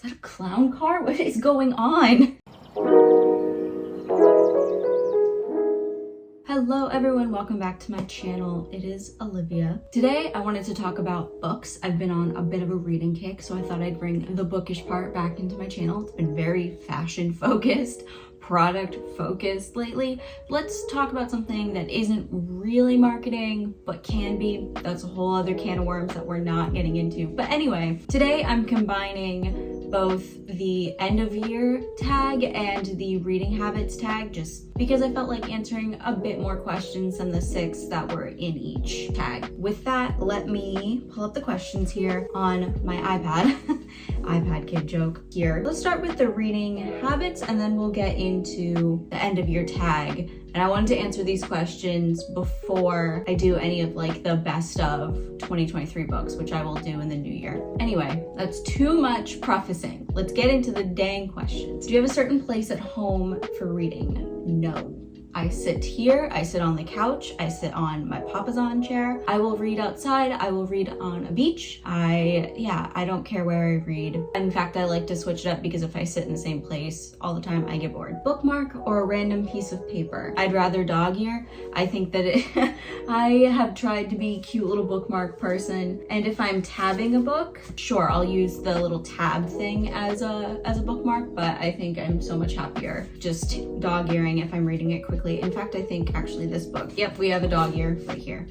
that a clown car? What is going on? Hello everyone, welcome back to my channel. It is Olivia. Today I wanted to talk about books. I've been on a bit of a reading kick, so I thought I'd bring the bookish part back into my channel. It's been very fashion focused, product focused lately. Let's talk about something that isn't really marketing, but can be. That's a whole other can of worms that we're not getting into. But anyway, today I'm combining both the end of year tag and the reading habits tag, just because I felt like answering a bit more questions than the 6 that were in each tag. With that, let me pull up the questions here on my iPad. iPad kid joke here. Let's start with the reading habits and then we'll get into the end of year tag. And I wanted to answer these questions before I do any of like the best of 2023 books, which I will do in the new year. Anyway, that's too much prefacing. Let's get into the dang questions. Do you have a certain place at home for reading? No. I sit here, I sit on the couch, I sit on my papasan chair. I will read outside, I will read on a beach. I don't care where I read. In fact, I like to switch it up because if I sit in the same place all the time, I get bored. Bookmark or a random piece of paper? I'd rather dog ear. I think that I have tried to be a cute little bookmark person. And if I'm tabbing a book, sure, I'll use the little tab thing as a bookmark, but I think I'm so much happier just dog earing if I'm reading it quickly. In fact, I think actually this book, yep, we have a dog ear right here.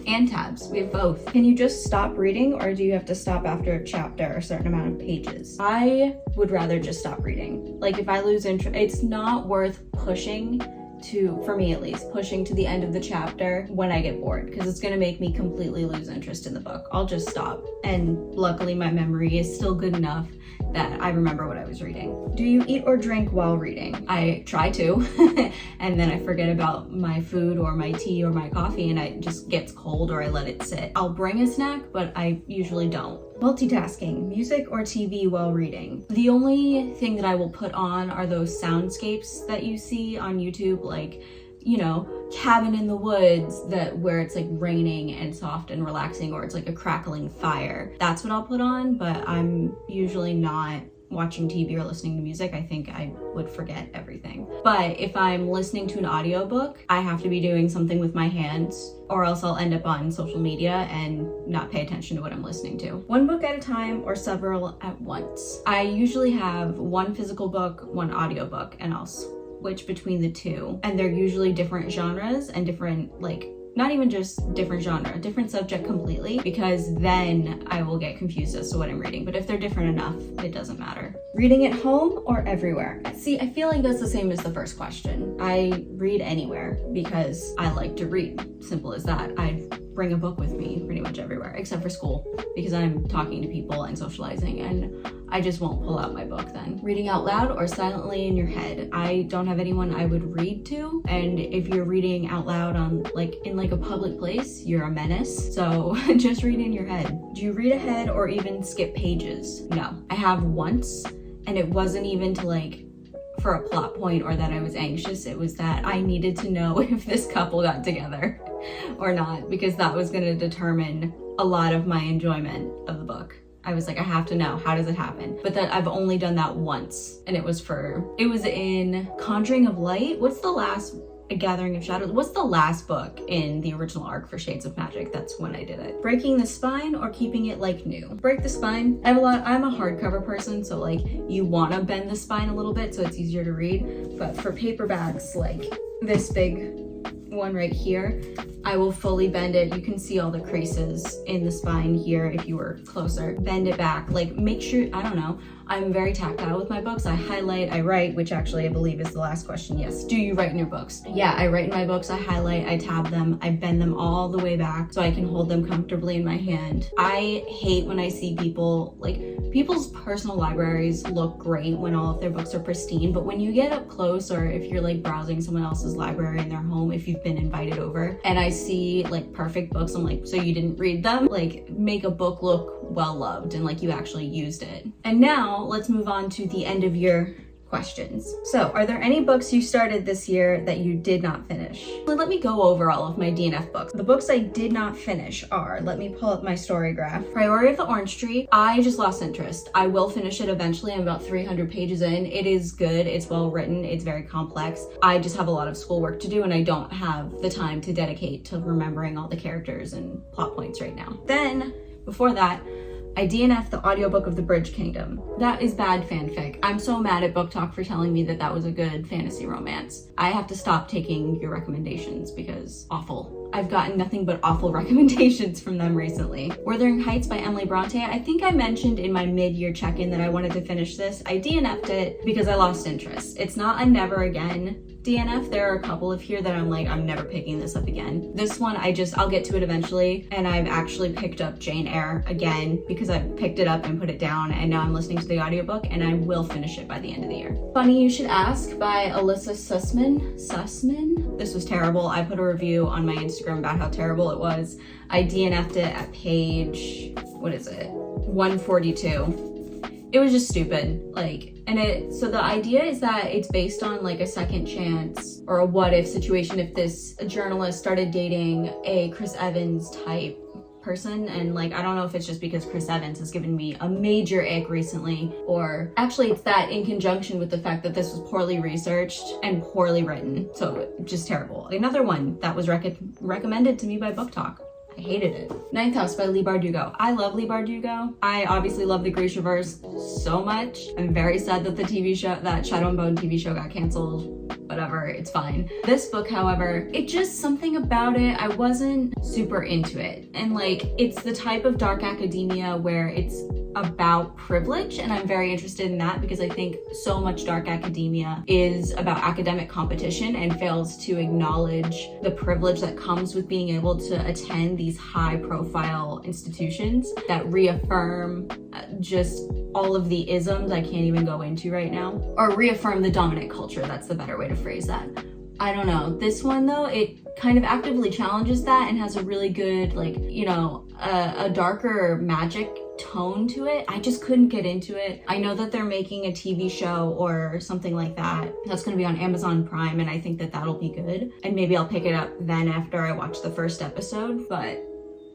And tabs, we have both. Can you just stop reading or do you have to stop after a chapter or a certain amount of pages? I would rather just stop reading. Like if I lose interest, it's not worth pushing to, for me at least, pushing to the end of the chapter when I get bored, because it's gonna make me completely lose interest in the book. I'll just stop. And luckily my memory is still good enough that I remember what I was reading. Do you eat or drink while reading? I try to, and then I forget about my food or my tea or my coffee and it just gets cold or I let it sit. I'll bring a snack, but I usually don't. Multitasking, music or TV while reading? The only thing that I will put on are those soundscapes that you see on YouTube, like, you know, cabin in the woods, where it's like raining and soft and relaxing, or it's like a crackling fire. That's what I'll put on, but I'm usually not watching TV or listening to music. I think I would forget everything. But if I'm listening to an audiobook, I have to be doing something with my hands, or else I'll end up on social media and not pay attention to what I'm listening to. One book at a time or several at once? I usually have one physical book, one audiobook, and I'll switch between the two. And they're usually different genres and different, like, not even just different genre, different subject completely, because then I will get confused as to what I'm reading. But if they're different enough, it doesn't matter. Reading at home or everywhere? See, I feel like that's the same as the first question. I read anywhere because I like to read. Simple as that. I bring a book with me pretty much everywhere, except for school, because I'm talking to people and socializing, and I just won't pull out my book then. Reading out loud or silently in your head? I don't have anyone I would read to, and if you're reading out loud on in a public place, you're a menace. So just read in your head. Do you read ahead or even skip pages? No. I have once, and it wasn't even to for a plot point or that I was anxious. It was that I needed to know if this couple got together or not, because that was going to determine a lot of my enjoyment of the book. I was like, I have to know, how does it happen? But that I've only done that once, and it was in Conjuring of Light. What's the last? A Gathering of Shadows. What's the last book in the original arc for Shades of Magic? That's when I did it. Breaking the spine or keeping it like new? Break the spine. I'm a hardcover person, so you want to bend the spine a little bit so it's easier to read. But for paperbacks like this big one right here, I will fully bend it. You can see all the creases in the spine here if you were closer. Bend it back, make sure, I don't know, I'm very tactile with my books. I highlight, I write, which actually I believe is the last question. Yes. Do you write in your books? Yeah, I write in my books. I highlight, I tab them, I bend them all the way back so I can hold them comfortably in my hand. I hate when I see people's personal libraries look great when all of their books are pristine, but when you get up close, or if you're browsing someone else's library in their home, if you've been invited over, and I see perfect books, I'm like, so you didn't read them? Make a book look well loved and you actually used it. And now let's move on to the end of year questions. So, are there any books you started this year that you did not finish? Well, let me go over all of my DNF books. The books I did not finish are, let me pull up my story graph. Priority of the Orange Tree, I just lost interest. I will finish it eventually. I'm about 300 pages in. It is good, it's well written, it's very complex. I just have a lot of schoolwork to do and I don't have the time to dedicate to remembering all the characters and plot points right now. Then, before that, I DNF'd the audiobook of The Bridge Kingdom. That is bad fanfic. I'm so mad at Book Talk for telling me that that was a good fantasy romance. I have to stop taking your recommendations because awful. I've gotten nothing but awful recommendations from them recently. Wuthering Heights by Emily Bronte. I think I mentioned in my mid-year check-in that I wanted to finish this. I DNF'd it because I lost interest. It's not a never again DNF. There are a couple of here that I'm like, I'm never picking this up again. This one, I'll get to it eventually. And I've actually picked up Jane Eyre again because I picked it up and put it down and now I'm listening to the audiobook and I will finish it by the end of the year. Funny You Should Ask by Alyssa Sussman. This was terrible. I put a review on my Instagram about how terrible it was. I DNF'd it at page, 142. It was just stupid, so the idea is that it's based on like a second chance or a what if situation if this journalist started dating a Chris Evans type person, and I don't know if it's just because Chris Evans has given me a major ick recently, or actually it's that in conjunction with the fact that this was poorly researched and poorly written, so just terrible. Another one that was recommended to me by Book Talk. I hated it. Ninth House by Leigh Bardugo. I love Leigh Bardugo. I obviously love the Grishaverse so much. I'm very sad that that Shadow and Bone TV show got canceled. Whatever, it's fine. This book, however, it just something about it, I wasn't super into it. And it's the type of dark academia where it's about privilege, and I'm very interested in that because I think so much dark academia is about academic competition and fails to acknowledge the privilege that comes with being able to attend these high profile institutions that reaffirm just all of the isms I can't even go into right now, or reaffirm the dominant culture. That's the better way to phrase that. I don't know. This one though, it kind of actively challenges that and has a really good, a darker magic tone to it. I just couldn't get into it. I know that they're making a TV show or something like that. That's going to be on Amazon Prime, and I think that that'll be good. And maybe I'll pick it up then after I watch the first episode, but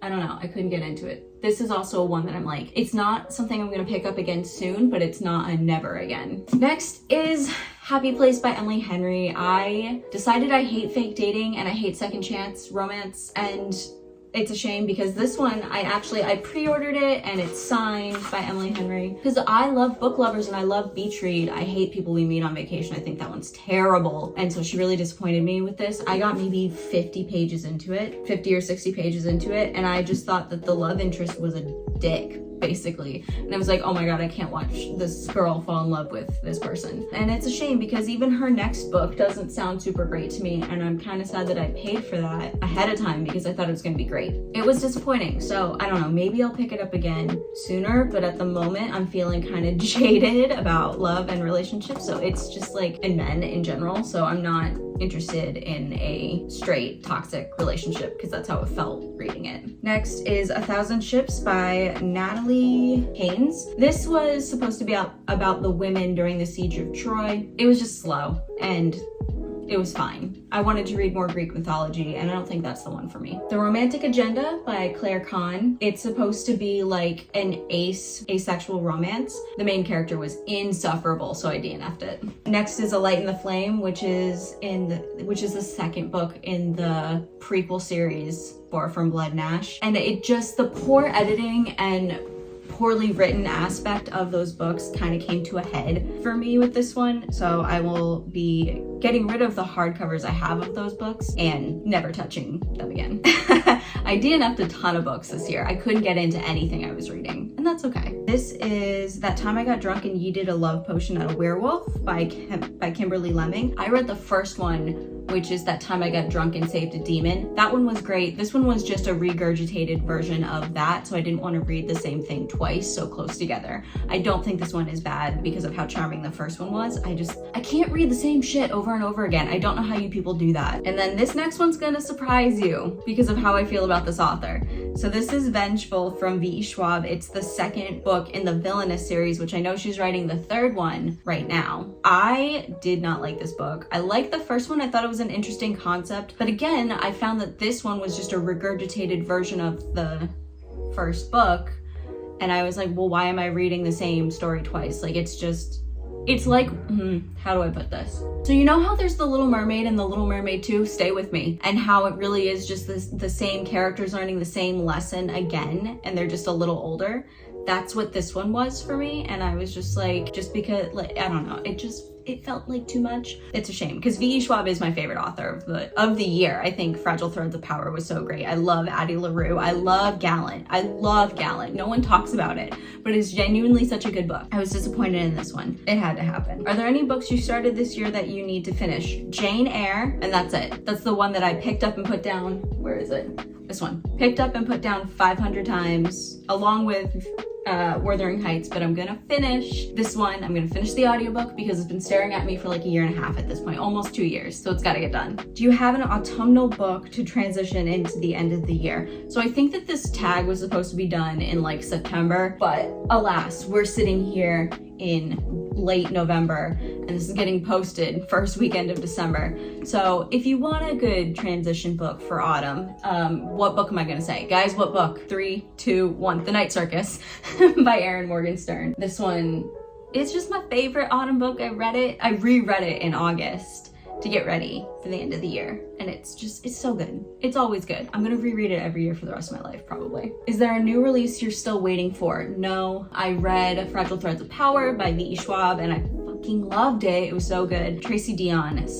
I don't know. I couldn't get into it. This is also one that I'm like, it's not something I'm going to pick up again soon, but it's not a never again. Next is Happy Place by Emily Henry. I decided I hate fake dating and I hate second chance romance, and it's a shame because this one, I pre-ordered it and it's signed by Emily Henry because I love book lovers and I love beach read. I hate People We Meet on Vacation. I think that one's terrible. And so she really disappointed me with this. I got maybe 50 pages into it, 50 or 60 pages into it. And I just thought that the love interest was a dick, basically. And I was like, oh my God, I can't watch this girl fall in love with this person. And it's a shame because even her next book doesn't sound super great to me. And I'm kind of sad that I paid for that ahead of time because I thought it was going to be great. It was disappointing. So I don't know, maybe I'll pick it up again sooner. But at the moment, I'm feeling kind of jaded about love and relationships. So it's just and men in general. So I'm not interested in a straight toxic relationship because that's how it felt reading it. Next is 1,000 Ships by Natalie Haynes. This was supposed to be about the women during the siege of Troy. It was just slow and it was fine. I wanted to read more Greek mythology and I don't think that's the one for me. The Romantic Agenda by Claire Kahn. It's supposed to be like an asexual romance. The main character was insufferable, so I DNF'd it. Next is A Light in the Flame, which is the second book in the prequel series for From Blood and Ash. And it just, the poor editing and poorly written aspect of those books kind of came to a head for me with this one. So I will be getting rid of the hardcovers I have of those books and never touching them again. I DNF'd a ton of books this year. I couldn't get into anything I was reading, and that's okay. This is That Time I Got Drunk and Yeeted a Love Potion at a Werewolf by Kimberly Lemming. I read the first one which is That Time I Got Drunk and Saved a Demon. That one was great. This one was just a regurgitated version of that, so I didn't want to read the same thing twice so close together. I don't think this one is bad because of how charming the first one was. I can't read the same shit over and over again. I don't know how you people do that. And then this next one's gonna surprise you because of how I feel about this author. So this is Vengeful from V.E. Schwab. It's the second book in the Villainous series, which I know she's writing the third one right now. I did not like this book. I liked the first one. I thought it was an interesting concept, but again, I found that this one was just a regurgitated version of the first book, and I was like, well, why am I reading the same story twice? Like, it's like, how do I put this? So you know how there's The Little Mermaid and The Little Mermaid 2, Stay With Me, and how it really is just the same characters learning the same lesson again, and they're just a little older? That's what this one was for me, and I was just like, just because, like, I don't know, it felt like too much. It's a shame because V.E. Schwab is my favorite author of the year. I think Fragile Threads of Power was so great. I love Addie LaRue. I love Gallant. I love Gallant. No one talks about it, but it's genuinely such a good book. I was disappointed in this one. It had to happen. Are there any books you started this year that you need to finish? Jane Eyre, and that's it. That's the one that I picked up and put down. Where is it? This one. Picked up and put down 500 times, along with Wuthering Heights, but I'm gonna finish this one. I'm gonna finish the audiobook because it's been staring at me for like a year and a half at this point, almost 2 years, so it's gotta get done. Do you have an autumnal book to transition into the end of the year? So I think that this tag was supposed to be done in like September, but alas, we're sitting here in late November and this is getting posted first weekend of December. So if you want a good transition book for autumn, what book am I gonna say? Guys, what book? 3, 2, 1. The Night Circus by Erin Morgenstern. This one is just my favorite autumn book. I reread it in August to get ready for the end of the year, and it's so good. It's always good. I'm gonna reread it every year for the rest of my life, probably. Is there a new release you're still waiting for? No. I read Fragile Threads of Power by V.E. Schwab, and I fucking loved it. It was so good. Tracy Dion announced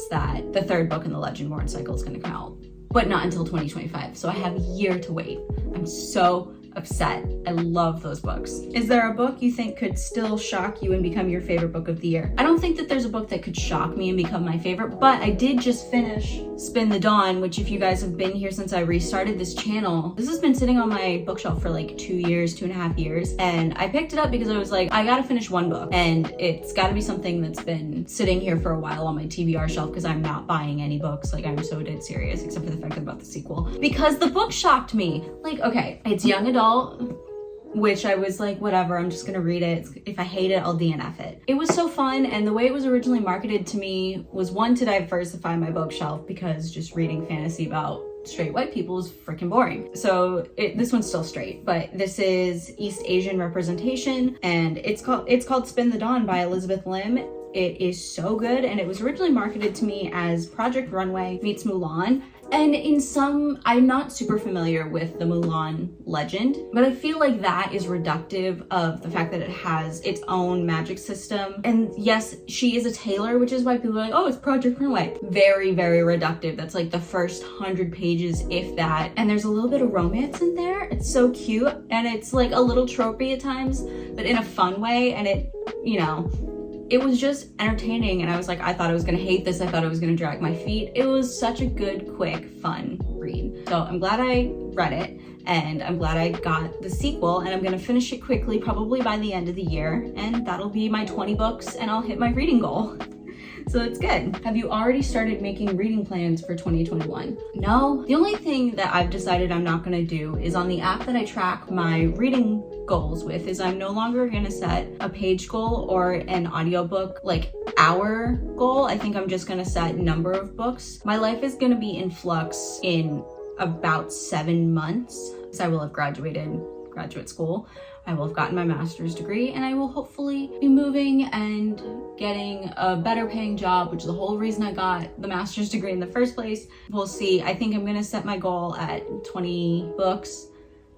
that the third book in the Legendborn cycle is gonna come out, but not until 2025, so I have a year to wait. I'm so upset. I love those books. Is there a book you think could still shock you and become your favorite book of the year? I don't think that there's a book that could shock me and become my favorite, but I did just finish Spin the Dawn, which if you guys have been here since I restarted this channel, this has been sitting on my bookshelf for like 2.5 years, and I picked it up because I was like, I gotta finish one book, and it's gotta be something that's been sitting here for a while on my TBR shelf because I'm not buying any books. Like, I'm so dead serious, except for the fact that about the sequel, because the book shocked me. Like, okay, it's young adult, which I was like, whatever, I'm just gonna read it. If I hate it, I'll DNF it. It was so fun, and the way it was originally marketed to me was, one, to diversify my bookshelf because just reading fantasy about straight white people is freaking boring. So this one's still straight, but this is East Asian representation, and it's called Spin the Dawn by Elizabeth Lim. It is so good, and it was originally marketed to me as Project Runway meets Mulan. And I'm not super familiar with the Mulan legend, but I feel like that is reductive of the fact that it has its own magic system. And yes, she is a tailor, which is why people are like, oh, it's Project Runway. Very, very reductive. That's like the first 100 pages, if that. And there's a little bit of romance in there. It's so cute, and it's like a little tropey at times, but in a fun way. And it was just entertaining, and I was like, I thought I was gonna hate this. I thought I was gonna drag my feet. It was such a good, quick, fun read. So I'm glad I read it, and I'm glad I got the sequel, and I'm gonna finish it quickly, probably by the end of the year, and that'll be my 20 books, and I'll hit my reading goal. So it's good. Have you already started making reading plans for 2021? No. The only thing that I've decided I'm not gonna do is on the app that I track my reading goals with, is I'm no longer gonna set a page goal or an audiobook like hour goal. I think I'm just gonna set number of books. My life is gonna be in flux in about 7 months, because I will have graduated graduate school. I will have gotten my master's degree, and I will hopefully be moving and getting a better paying job, which is the whole reason I got the master's degree in the first place. We'll see. I think I'm gonna set my goal at 20 books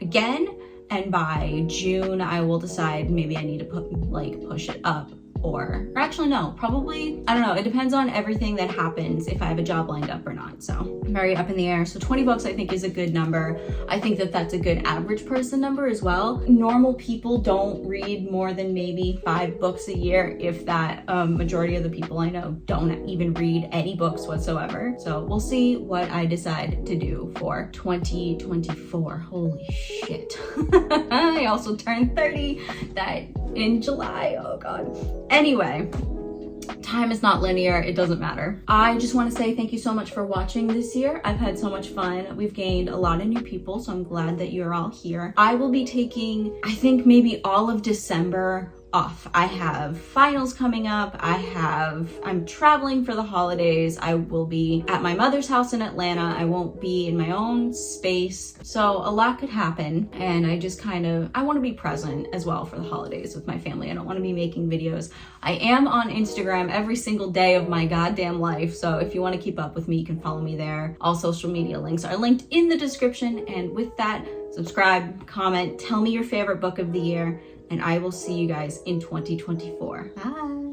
again, and by June I will decide maybe I need to push it up or actually no, probably, I don't know. It depends on everything that happens if I have a job lined up or not. So very up in the air. So 20 books I think is a good number. I think that that's a good average person number as well. Normal people don't read more than maybe 5 books a year, if that. Majority of the people I know don't even read any books whatsoever. So we'll see what I decide to do for 2024. Holy shit. I also turned 30 in July. Oh God. Anyway, time is not linear. It doesn't matter. I just want to say thank you so much for watching this year. I've had so much fun. We've gained a lot of new people, so I'm glad that you're all here. I will be taking, I think maybe all of December off. I have finals coming up. I'm traveling for the holidays. I will be at my mother's house in Atlanta. I won't be in my own space. So a lot could happen. And I just I want to be present as well for the holidays with my family. I don't want to be making videos. I am on Instagram every single day of my goddamn life. So if you want to keep up with me, you can follow me there. All social media links are linked in the description. And with that, subscribe, comment, tell me your favorite book of the year, and I will see you guys in 2024. Bye.